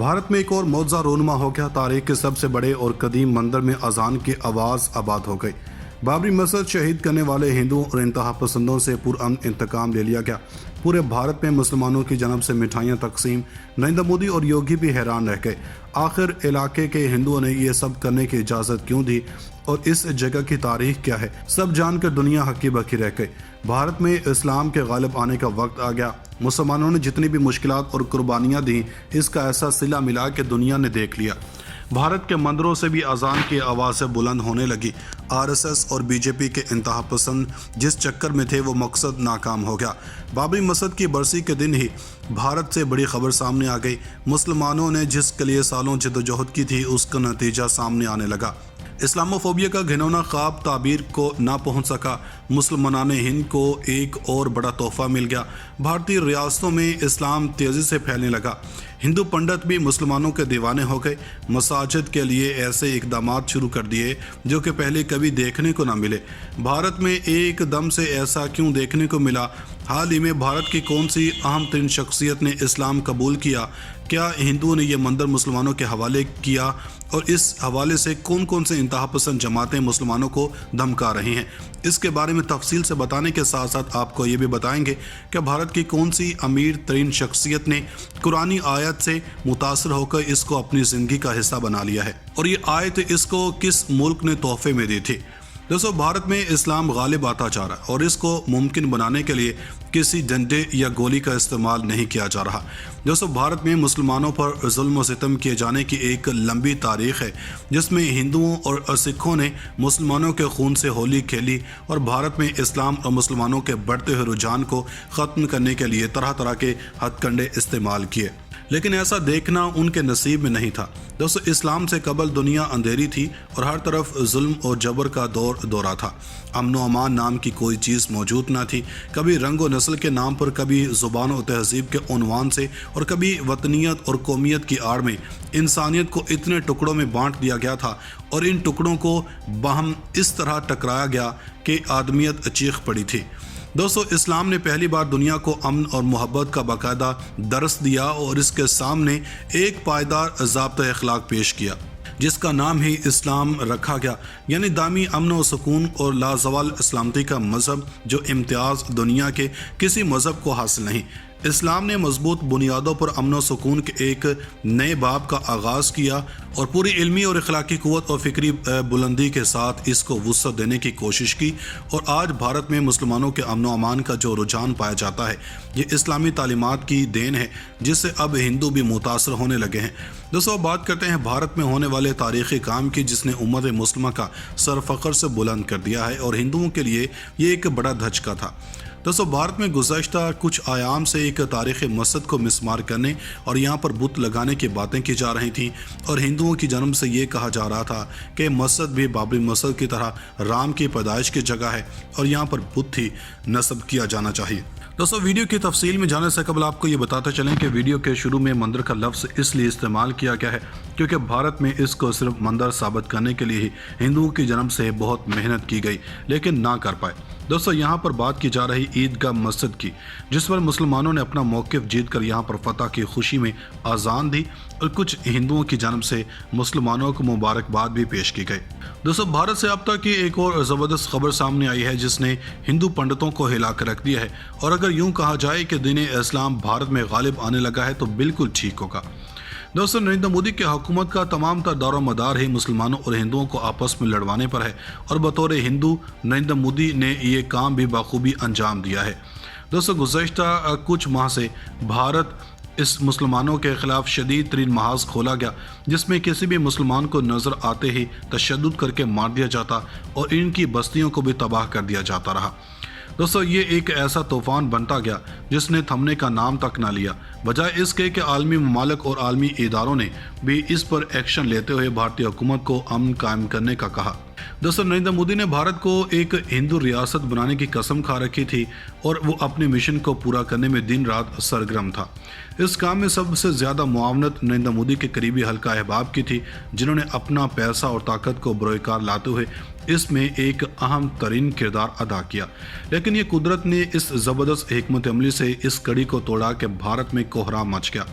भारत में एक और मौजा रोनमा हो गया। तारीख के सबसे बड़े और कदीम मंदिर में अजान की आवाज़ आबाद हो गई। बाबरी मस्जिद शहीद करने वाले हिंदुओं और इंतहा पसंदों से पुरअमन इंतकाम ले लिया गया। पूरे भारत में मुसलमानों की जानब से मिठाइयाँ तकसीम। नरेंद्र मोदी और योगी भी हैरान रह गए। आखिर इलाके के हिंदुओं ने ये सब करने की इजाज़त क्यों दी और इस जगह की तारीख क्या है, सब जानकर दुनिया हक्की बक्की रह गई। भारत में इस्लाम के गालिब आने का वक्त आ गया। मुसलमानों ने जितनी भी मुश्किलात और कुर्बानियाँ दी, इसका ऐसा सिला मिला कि दुनिया ने देख लिया। भारत के मंदिरों से भी अजान की आवाज़ें बुलंद होने लगी। आरएसएस और बीजेपी के इंतहा पसंद जिस चक्कर में थे वो मकसद नाकाम हो गया। बाबरी मस्जिद की बरसी के दिन ही भारत से बड़ी खबर सामने आ गई। मुसलमानों ने जिसके लिए सालों जद्दोजहद की थी, उसका नतीजा सामने आने लगा। इस्लामोफोबिया का घिनौना ख्वाब ताबीर को ना पहुंच सका। मुसलमानान हिंद को एक और बड़ा तोहफा मिल गया। भारतीय रियासतों में इस्लाम तेज़ी से फैलने लगा। हिंदू पंडित भी मुसलमानों के दीवाने हो गए। मसाजिद के लिए ऐसे इकदामात शुरू कर दिए जो कि पहले कभी देखने को ना मिले। भारत में एकदम से ऐसा क्यों देखने को मिला? हाल ही में भारत की कौन सी अहम तरीन शख्सियत ने इस्लाम कबूल किया? क्या हिंदुओं ने यह मंदिर मुसलमानों के हवाले किया? और इस हवाले से कौन कौन से इंतहा पसंद जमातें मुसलमानों को धमका रही हैं? इसके बारे में तफसील से बताने के साथ साथ आपको ये भी बताएंगे कि भारत की कौन सी अमीर तरीन शख्सियत ने कुरानी आयत से मुतासर होकर इसको अपनी ज़िंदगी का हिस्सा बना लिया है और ये आयत इसको किस मुल्क ने तोहफे में दी थी। दोस्तों, भारत में इस्लाम गालिब आता जा रहा है और इसको मुमकिन बनाने के लिए किसी डंडे या गोली का इस्तेमाल नहीं किया जा रहा। दोस्तों, भारत में मुसलमानों पर जुल्म और सितम किए जाने की एक लंबी तारीख है, जिसमें हिंदुओं और सिखों ने मुसलमानों के खून से होली खेली और भारत में इस्लाम और मुसलमानों के बढ़ते हुए रुझान को ख़त्म करने के लिए तरह तरह के हथकंडे इस्तेमाल किए, लेकिन ऐसा देखना उनके नसीब में नहीं था। दोस्तों, इस्लाम से कबल दुनिया अंधेरी थी और हर तरफ जुल्म और जबर का दौरा था। अमन व अमान नाम की कोई चीज़ मौजूद ना थी। कभी रंग और नस्ल के नाम पर, कभी ज़ुबान और तहज़ीब के उन्वान से और कभी वतनियत और कौमियत की आड़ में इंसानियत को इतने टुकड़ों में बांट दिया गया था और इन टुकड़ों को बाहम इस तरह टकराया गया कि आदमियत चीख पड़ी थी। दोस्तों, इस्लाम ने पहली बार दुनिया को अमन और मोहब्बत का बाकायदा दर्स दिया और इसके सामने एक पायदार ज़ाब्ता अखलाक पेश किया, जिसका नाम ही इस्लाम रखा गया, यानी दामी अमन व सुकून और लाजवाल सलामती का मज़हब, जो इम्तियाज़ दुनिया के किसी मज़हब को हासिल नहीं। इस्लाम ने मजबूत बुनियादों पर अमन व सुकून के एक नए बाब का आगाज़ किया और पूरी इल्मी और अखलाकी क़ुव्वत और फ़िक्री बुलंदी के साथ इसको वुसअत देने की कोशिश की। और आज भारत में मुसलमानों के अमन व अमान का जो रुझान पाया जाता है, ये इस्लामी तालीमात की देन है, जिससे अब हिंदू भी मुतासर होने लगे हैं। दोस्तों, बात करते हैं भारत में होने वाले तारीख़ी काम की, जिसने उम्मत मुस्लिमा का सर फ़ख्र से बुलंद कर दिया है और हिंदुओं के लिए ये एक बड़ा धचका था। दोस्तों, भारत में गुज़श्ता कुछ आयाम से एक तारीख़ मस्जिद को मिसमार करने और यहाँ पर बुत लगाने की बातें की जा रही थीं और हिंदुओं की जन्म से ये कहा जा रहा था कि मस्जिद भी बाबरी मस्जिद की तरह राम की पैदाइश की जगह है और यहाँ पर बुत ही नस्ब किया जाना चाहिए। दोस्तों, वीडियो की तफसील में जाने से कबल आपको ये बताते चलें कि वीडियो के शुरू में मंदिर का लफ्ज़ इसलिए इस्तेमाल किया गया है क्योंकि भारत में इसको सिर्फ मंदिर साबित करने के लिए ही हिंदुओं की जन्म से बहुत मेहनत की गई, लेकिन ना कर पाए। दोस्तों, यहाँ पर बात की जा रही ईदगाह मस्जिद की, जिस पर मुसलमानों ने अपना मौक़िफ़ जीत कर यहाँ पर फतह की खुशी में आज़ान दी और कुछ हिंदुओं की जानब से मुसलमानों को मुबारकबाद भी पेश की गई। दोस्तों, भारत से अब तक की एक और ज़बरदस्त खबर सामने आई है, जिसने हिंदू पंडितों को हिला कर रख दिया है। और अगर यूँ कहा जाए कि दीन इस्लाम भारत में गालिब आने लगा है तो बिल्कुल ठीक होगा। दोस्तों, नरेंद्र मोदी की हुकूमत का तमाम तर दारो मदार ही मुसलमानों और हिंदुओं को आपस में लड़वाने पर है और बतौर हिंदू नरेंद्र मोदी ने ये काम भी बखूबी अंजाम दिया है। दोस्तों, गुज़श्ता कुछ माह से भारत इस मुसलमानों के ख़िलाफ़ शदीद तरीन महाज़ खोला गया, जिसमें किसी भी मुसलमान को नज़र आते ही तशद्दुद करके मार दिया जाता और इनकी बस्तियों को भी तबाह कर दिया जाता रहा। दोस्तों, ये एक ऐसा तूफ़ान बनता गया जिसने थमने का नाम तक ना लिया, बजाय इसके कि आलमी ममालिक और आलमी इदारों ने भी इस पर एक्शन लेते हुए भारतीय हुकूमत को अमन कायम करने का कहा। दोस्तों, नरेंद्र मोदी ने भारत को एक हिंदू रियासत बनाने की कसम खा रखी थी और वो अपने मिशन को पूरा करने में दिन रात सरगर्म था। इस काम में सबसे ज़्यादा मुआवनत नरेंद्र मोदी के करीबी हल्का अहबाब की थी, जिन्होंने अपना पैसा और ताकत को बरोकार लाते हुए इसमें एक अहम तरीन किरदार अदा किया। लेकिन ये कुदरत ने इस ज़बरदस्त हिकमत अमली से इस कड़ी को तोड़ा कि भारत में कोहराम मच गया।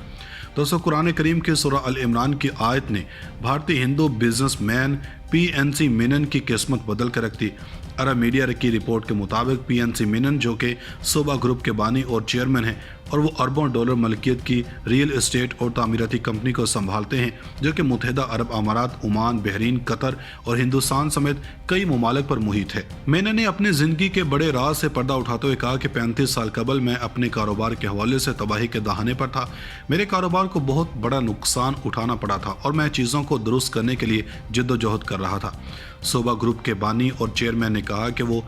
दोस्तों कुरान करीम की सूरह अल इमरान की आयत ने भारतीय हिंदू बिजनेसमैन PNC मेनन की किस्मत बदल कर रख दी। अरब मीडिया की रिपोर्ट के मुताबिक PNC मेनन, जो कि सोबा ग्रुप के बानी और चेयरमैन हैं, और वो अरबों डॉलर मलकियत की रियल एस्टेट और तामीराती कंपनी को संभालते हैं, जो कि मुत्तहिदा अरब अमारात, ओमान, बहरीन, कतर और हिंदुस्तान समेत कई ममालिक पर मुहित है। मेनन ने अपनी जिंदगी के बड़े राज से पर्दा उठाते हुए कहा कि 35 साल कबल मैं अपने कारोबार के हवाले से तबाही के दहाने पर था। मेरे कारोबार को बहुत बड़ा नुकसान उठाना पड़ा था और मैं चीज़ों को दुरुस्त करने के लिए जिद्दोजहद कर रहा था। सोबा ग्रुप के बानी और चेयरमैन ने कहा कि वो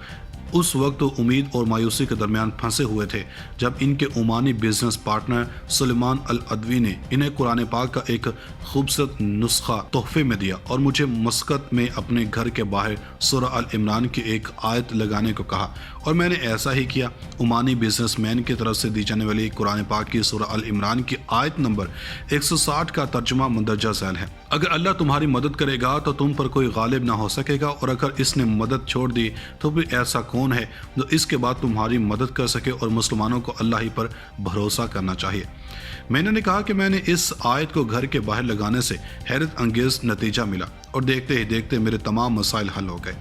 उस वक्त उम्मीद और मायूसी के दरमियान फंसे हुए थे जब इनके ओमानी बिजनेस पार्टनर सुलेमान अल अदवी ने इन्हें कुरान पाक का एक खूबसूरत नुस्खा तोहफे में दिया और मुझे मस्कत में अपने घर के बाहर सूरह अल इमरान की एक आयत लगाने को कहा और मैंने ऐसा ही किया। ओमानी बिजनेसमैन की तरफ से दी जाने वाली कुरान पाक की सूरह अल इमरान की आयत नंबर 160 का तर्जुमा मंदरजा झैल है। अगर अल्लाह तुम्हारी मदद करेगा तो तुम पर कोई गालिब ना हो सकेगा, और अगर इसने मदद छोड़ दी तो फिर ऐसा कौन है जो इसके बाद तुम्हारी मदद कर सके, और मुसलमानों को अल्लाह ही पर भरोसा करना चाहिए। मैंने कहा कि मैंने इस आयत को घर के बाहर लगाने से हैरत अंगेज नतीजा मिला और देखते ही देखते मेरे तमाम मसाइल हल हो गए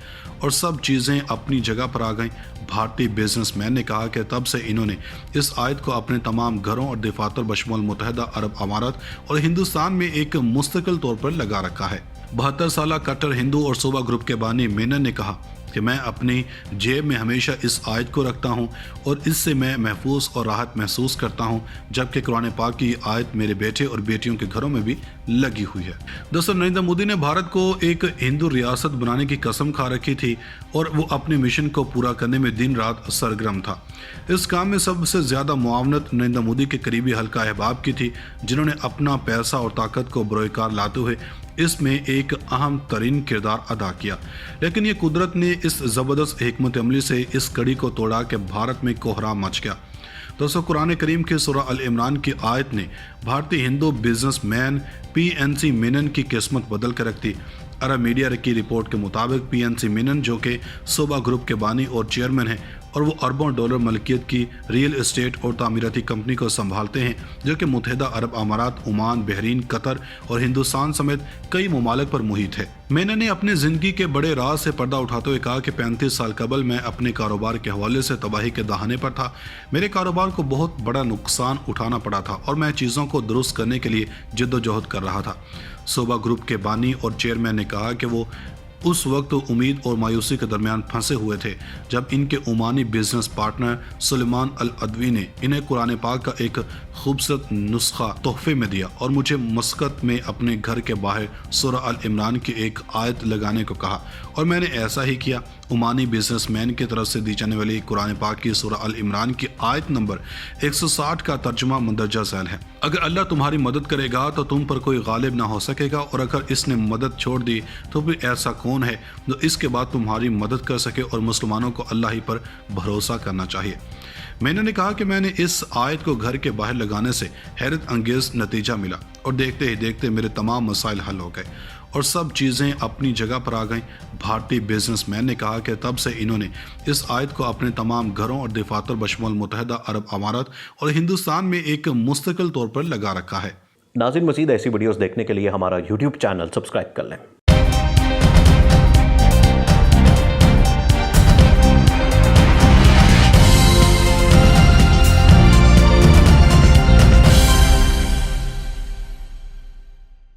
और सब चीज़ें अपनी जगह पर आ गईं। भारतीय बिजनेसमैन ने कहा कि तब से इन्होंने इस आयत को अपने तमाम घरों और दफातर बशमूल मुत्तहिदा अरब अमारात और हिंदुस्तान में एक मुस्तकिल तौर पर लगा रखा है। 72 साल कट्टर हिंदू और सोबा ग्रुप के बानी मेनन ने कहा कि मैं अपनी जेब में हमेशा इस आयत को रखता हूं और इससे मैं महफूज और राहत महसूस करता हूं, जबकि कुरान पाक की आयत मेरे बेटे और बेटियों के घरों में भी लगी हुई है। दोस्तों नरेंद्र मोदी ने भारत को एक हिंदू रियासत बनाने की कसम खा रखी थी और वो अपने मिशन को पूरा करने में दिन रात सरगर्म था। इस काम में सबसे ज़्यादा मुआवनत नरेंद्र मोदी के करीबी हल्का अहबाब की थी, जिन्होंने अपना पैसा और ताकत को बरोकार लाते हुए इसमें एक अहम तरीन किरदार अदा किया। लेकिन ये कुदरत ने इस ज़बरदस्त हिकमत अमली से इस कड़ी को तोड़ा कि भारत में कोहराम मच गया। दोस्तों कुरान करीम की सूरह अल इमरान की आयत ने भारतीय हिंदू बिजनेसमैन PNC मेनन की किस्मत बदल कर रख दी। अरब मीडिया की रिपोर्ट के मुताबिक PNC मेनन, जो कि सोबा ग्रुप के बानी और चेयरमैन हैं, और वो अरबों डॉलर मलकियत की रियल एस्टेट और तामीराती कंपनी को संभालते हैं, जो कि मुत्तहिदा अरब अमारात, ओमान, बहरीन, कतर और हिंदुस्तान समेत कई ममालिक पर मुहित है। मैंने ने अपनी जिंदगी के बड़े राज से पर्दा उठाते हुए कहा कि 35 साल कबल मैं अपने कारोबार के हवाले से तबाही के दहाने पर था। मेरे कारोबार को बहुत बड़ा नुकसान उठाना पड़ा था और मैं चीज़ों को दुरुस्त करने के लिए जिद्दोजहद कर रहा था। सोबा ग्रुप के बानी और चेयरमैन ने कहा कि वो उस वक्त उम्मीद और मायूसी के दरमियान फंसे हुए थे जब इनके ओमानी बिजनेस पार्टनर सुलेमान अल अदवी ने इन्हें कुरान पाक का एक खूबसूरत नुस्खा तोहफे में दिया और मुझे मस्कत में अपने घर के बाहर सूरह अल इमरान की एक आयत लगाने को कहा और मैंने ऐसा ही किया। ओमानी बिजनेसमैन की तरफ से दी जाने वाली कुरान पाक की सूरह अल इमरान की आयत नंबर 160 का तर्जुमा मंदरजा झैल है। अगर अल्लाह तुम्हारी मदद करेगा तो तुम पर कोई गालिब ना हो सकेगा, और अगर इसने मदद छोड़ दी तो फिर ऐसा कौन है जो इसके बाद तुम्हारी मदद कर सके, और मुसलमानों को अल्लाह ही पर भरोसा करना चाहिए। मैंने कहा कि मैंने इस आयत को घर के बाहर लगाने से हैरत अंगेज नतीजा मिला और देखते ही देखते मेरे तमाम मसाइल हल हो गए और सब चीज़ें अपनी जगह पर आ गईं। भारतीय बिजनेसमैन ने कहा कि तब से इन्होंने इस आयत को अपने तमाम घरों और दफातर बशमूल मुत्तहिदा अरब अमारात और हिंदुस्तान में एक मुस्तकिल तौर पर लगा रखा है। नाज़रीन, मज़ीद ऐसी वीडियोस देखने के लिए हमारा YouTube चैनल सब्सक्राइब कर लें।